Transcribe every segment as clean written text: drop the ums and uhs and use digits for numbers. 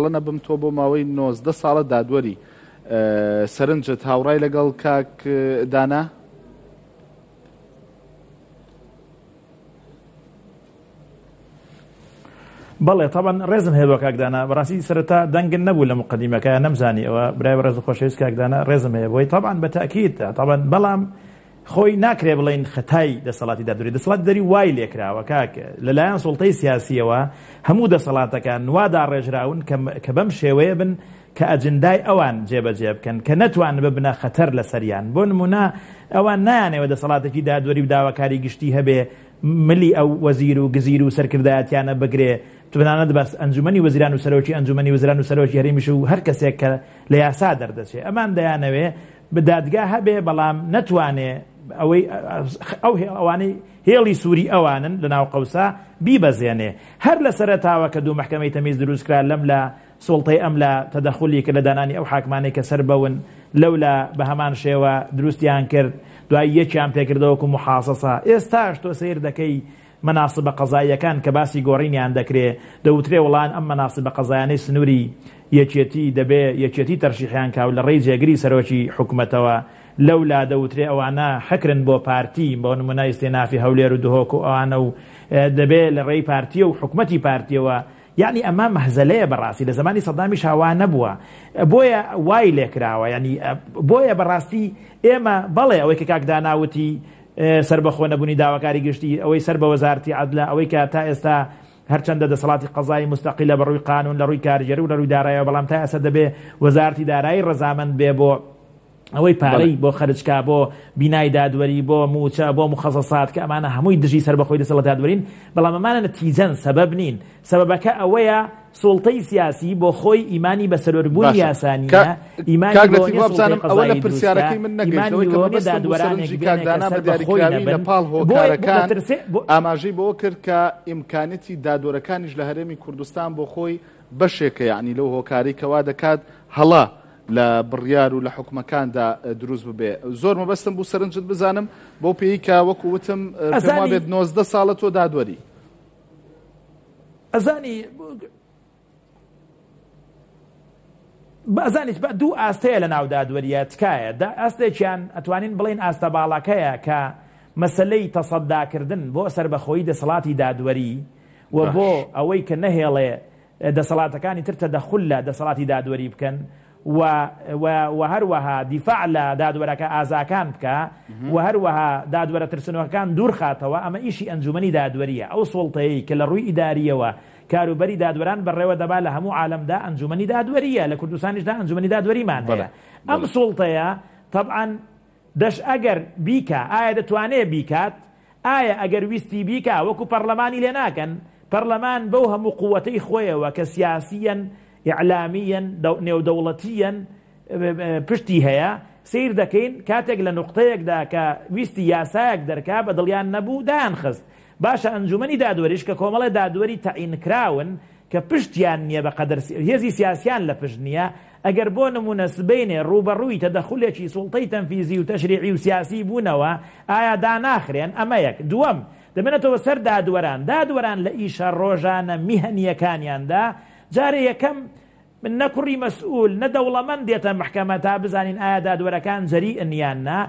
لەنە بم تۆ بۆ ماوەی 19 ساڵە دادوەری سەرنجت هاوڕای لەگەڵ کاک دانا؟ بەڵێ طبعا ڕێزم هەیە بۆ کاک دانا، بەڕاستی سەرەتا دەنگن نەبوو لە مقدیمەکە نەمزانی ئەوە برای بەڕێز خۆشەویست کاک دانا ڕێزم هەیە بۆی طبعا بەتاکید طبعا بەڵام خۆی ناکرێ بڵێن خەتای دەسەڵاتی دادوەری دەسەڵات دەری وای لێکراوە کاک لەلایەن سوڵتەی سیاسیەوە هەموو دەسەڵاتەکان نوادا ڕێژراون کە بەم شێوەیە بن کە ئەجندای ئەوان جێبەجێ بکەن کە نەتوان ببنە خەتەر لەسەریان. بۆ نمونە ئەوان نایانەوە دەسەڵاتێکی دادوەری و داواکاری گشتی هەبێ ملی ئەو وەزیر و گزیر و سەرکردایەتیانە بگرێ تبنانەت بەس ئەنجومەنی وەزیران و سەرۆکی ئەنجومەنی وەزیران و سەرۆکی هەرێمیش و هەر کەسێک کە لە یاسا دەردەچێت ئەمان دەیانەوێ بەدادگا هەبێ بەڵام نەتوانێ ئەوانەی هێڵی سووری ئەوانن لە ناو قەوسا بیبەزێنێ. هەر لە سەرەتاوە کە دوو مەحکەمەی تەمیز دروستکرا لەم لە سوڵتەی ئەم لە تەدەخولی کە لە دانانی ئەو حاکمانەی کە سەر بەون لەولا بە هەمان شێوە دروستیان کرد دوای یەکیان پێکردەوەکو محاسەسە. ئێستاش تۆ سیر دەکەی مەناسبە قەزاییەکان کە باسی گۆڕینیان دەکرێ دەوترێ وڵان ئەم مەناسبە قەزایانەی سنووری یەکێتی دەبێ یەکێتی تەرشیحیان کاو لە ڕێی جێگری سەرۆکی حکوومەتەوە لەولا دەوترێ ئەوانە حەکرن بۆ پارتی بۆ نمونە ئیستێنافی هەولێر و دهۆک و ئەوانە و دەبێ لە ڕێی پارتیە و حکوومەتی پارتیەوە یعنی ئەمە مەحزەلەیە بەڕاستی لە زمانی سەدامیش هاوا نەبووە بۆیە وای لێکراوە یعنی بۆیە بەڕاستی ئێمە بەڵێ ئەوەی کە کاک داناوتی سربەخۆ نەبوونی داواکاری گشتی ئەوەی سەر بە وەزارەتی عەدلە ئەوەی کە تا ئێستا هەرچەندە دەسەڵاتی قەزایی مستەقیلە بەڕووی قانون لە ڕووی کارگەری و لە ڕووی داراییەوە بەڵام تا ئێستا دەبێ وەزارەتی دارایی ڕەزامەند بێ بۆ ئەوەی پارەی بۆ خەرجکا بۆ بینای دادوەری بۆ موچە بۆ مخەسەسات کە ئەمانە هەمووی دژی سەر بەخۆی دەسەڵات دادوەرین بەڵام ئەمانە نەتیجەن سەبەب نین. سەبەبەکە ئەوەیە سوڵتەی سیاسی بۆ خۆی ئیمانی بە سەرۆربوونی یاسانیە ئیمانی ئەوە لە پرسیارەکەی من نەگەیشتەوەی کە مەبەستم بۆ سەرنجی کاک دانا بە دیاریکراوی لە پاڵ هۆکارەکان ئاماژەی بەوە کرد کە ئیمکانەتی دادوەرەکانیش لە هەرێمی کوردستان بۆ خۆی بەشێکە یعنی لەو هۆکاری کەوا دەکات هەڵا لە بڕیار و لە حکومەکاندا دروست ببێ. زۆر مەبەستم بوو سەرنجت بزانم بۆ پێی کە وەکو وتم پێم وابێت 19 ساڵە تۆ دادوەری ئەزانیت بە دوو ئاستەیە لە ناو دادوەریە تکایە ئاستێکیان ئەتوانین بڵین ئاستە باڵەکەیە کە مەسەلەی تەسەداکردن بۆ سەربەخۆیی دەسەڵاتی دادوەری و بۆ ئەوەی کە نەهێڵێ دەسەڵاتەکانی تر تەدەخول لە دەسەڵاتی دادوەری بکەن و هەروەها دیفاع لە دادوەرەکە ئازاکان بکە و هەروەها دادوەرە ترسنەوەکان دوور خاتەوە. ئەمە ئیشی ئەنجومەنی دادوەریە ئەو سوڵتەیە کە لە ڕووی ئیداریەوە کاروبەری دادوەران بەڕێوە دەبا لە هەموو عالەمدا ئەنجومەنی دادوەریە لە کوردستانیشدا ئەنجومەنی دادوەریمان هەیە. ئەم سوڵتەیە طبعا دەش ئەگەر بیکە ئایا دەتوانێت بیکات ئایا ئەگەر ویستی بیکە وەکو پەرلەمانی لێ ناکەن پەرلەمان بەو هەموو قووەتەی خۆیەوە کە سیاسیەن ئیعلامیەن نێودەوڵەتیەن پشتی هەیە سیر دەکەین کاتێک لە نوقتەیەکدا کە ویستی یاسایەک دەرکا بە دڵیان نەبوو دایان خست. باشە ئەنجومەنی دادوەریش کە کۆمەڵی دادوەری تەعینکراون کە پشتیان نییە بەقەدەر هێزی سیاسیان لە پشت نییە ئەگەر بۆ نمونە سبەینێ ڕوبەڕووی تەدەخولێکی سوڵتەی تەنفیزی و تەشریعی و سیاسی بوونەوە ئایا داناخرێن. ئەمە یەک. دووەم دەبێنێتەوە سەر دادوەران لە ئیشە ڕۆژانە میهەنیەکانیاندا جارێ یەکەم نەکوڕی مەسئول نەدەوڵەمەند دێتە محکەمە تا بزانین ئایا دادوەرەکان جەریئن یان نا.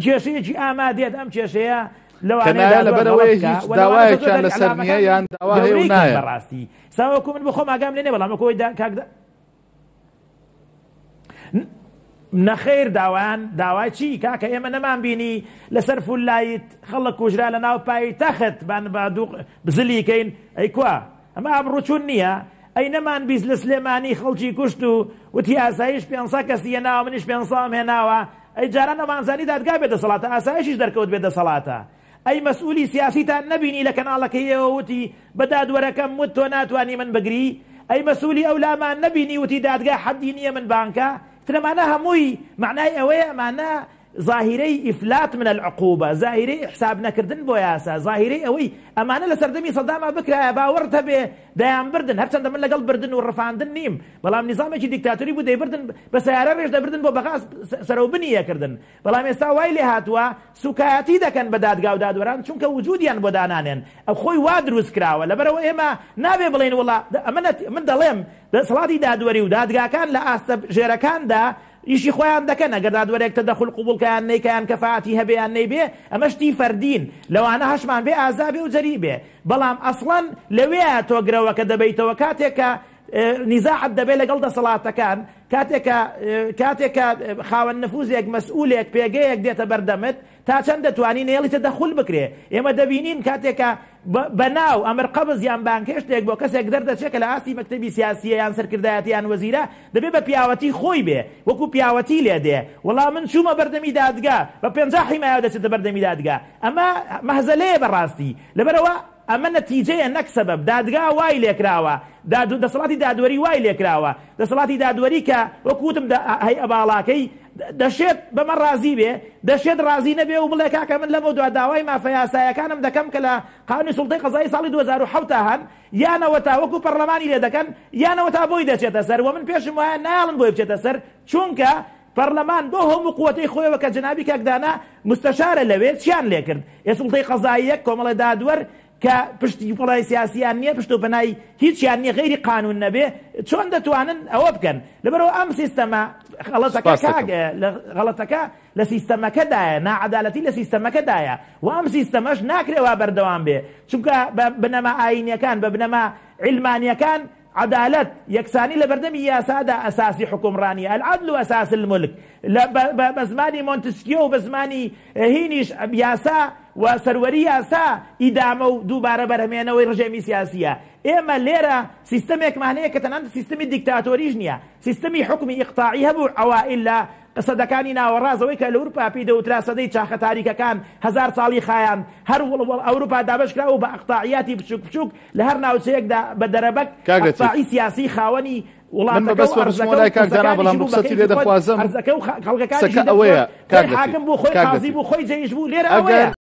کێشەیەکی ئامادێت ئەم کێشەیە لەوانەیە لەبەرەوەی هیچ داوایەکیان لەسەر نییە یان داوا هەیە و نایە. بەڕاستی ساوەکو من بخۆم ئاگام لێ نێ بەڵام وەکەوەی کاکدا نەخێر داوای چی کاکە ئێمە نەمان بینی لەسەر فولایت خەڵک کوژرا لە ناو پایتەخت بزلیکەین ئەی کوا ئەمە ئابڕوچوون نییە ئەی نەمان بیست لە سلێمانی خەڵکی کوشت و وتی ئاسایش 500 کەسی هێناوە منیش 500 هێناوە ئەی جاران ئەوانزانی دادگا بێدەسەڵاتە ئاسایشیش دەرکەوت بێدەسەڵاتە. ئەی مەسئولی سیاسیتان نەبینی لە کەناڵەکەیەوە وتی بە دادوەرەکەم وت تۆ ناتوانی من بگری. ئەی مەسئولی ئەولامان نەبینی وتی دادگا حەدی نییە من بانکە ترەمانە هەمووی معنای ئەوەیە ئەمانە ظاهري إفلات من العقوبة، ظاهري حساب نكردن بو ياسا، ظاهري أوي أمانة لسردمي صدام بكرة باورتها بديان بردن هرچند من لقل بردن والرفاندن نيم بلام نظامي ديكتاتوري بو دي بردن بس يارا ريش دا بردن بو بغاس سرو بنية كردن بلام يستا وايلي هاتوا سوكاتي دا كان بدادقا ودادوران چونك وجوديان بو دانانين أو خوي وادروز كراوة لبرو إما نابي بلين والله من دليم صلاتي دادوري ودادقا كان لأستب جيركان دا يشي خوان دكنا قداد وريك تدخل قبول كان ني كان كفاءتي هبي ان ني بي امشتي فردين لو انا هشمان بي عذابي وجريبه بلام اصلا لويا توقرا وكدبيت وكاتك نزاع الدبي لقلد صلاة كان كاتك خاون نفوزيك مسؤوليك بيجيك ديتا بردمت تا چند تواني نيلي تدخل بكري اما دبينين كاتك بناو امر قبض يان بانكش تيك بو كسك درد شكل اسي مكتبي سياسيه يان سركرداتي يان وزيره دبي بياوتي خوي به وكو بياوتي ليده والله من شو ما بردمي دادقا ببنجاحي ما يودس بردمي دادقا اما مهزليه براستي لبروا اما نتيجه انك سبب دادقا واي ليكراوا دا صلاتي دادوري واي ليكراوا دا صلاتي دادوري كا وكوتم هي ابالاكي دشيت بمر رازي به دشيت رازي نبي وبلا كاك من لمودو داواي ما فياسايا كانم دكم كلا قانون سلطه قضائي صالي 2007 هن يانا وتا وكو برلماني لدكن يانا وتا بوي دشيت سر ومن بيش ما نالن بوي دشيت سر چونكا برلمان بهم قوتي خوي وكجنابي كدانا مستشار لويت شان ليكرد يا سلطه قضائيه كومل دادور كبشتي فلاي سياسيان نيه بشتو بناي هيك يعني غير قانون نبي شلون دتوانن او بكن لبرو ام سيستما غلطك لسيستما كدايا نا عدالتي لسيستما كدايا وام سيستماش ناكري وبردوام به شوكا بنما عيني كان بنما علمانيا كان عدالة يكساني لبردمي يا سادة أساسي حكمراني العدل أساس الملك بزماني مونتسكيو بزماني هينيش ياسا وسروري ياسا إدامو دوبارة برهمينة ورجيمي سياسية إما ليرة سيستمك معنيه كتنان سيستمي ديكتاتوريجنيا سيستمي حكمي إقطاعي هبو عوائل سەدەکانی ناوەڕازەوەی کە لە ئەوروپا پێدەوترا سەدەی چاخە تاریکەکان هەزار ساڵی خایان هەر ئەوروپا دابەشکراوە بە ئەقطاعیاتی بچووک بچووک لە هەر ناوچەیەکدا بە دەرەبەک ئەقطاعی سیاسی خاوەنی من بس ورسمولاي كاردانا بلا رخصتي لێ دەخوازم هەرزەکە و خەڵکەکانی حاکم بوو خۆی قازی بوو خۆی جەیش بوو لێرە ئەوەیە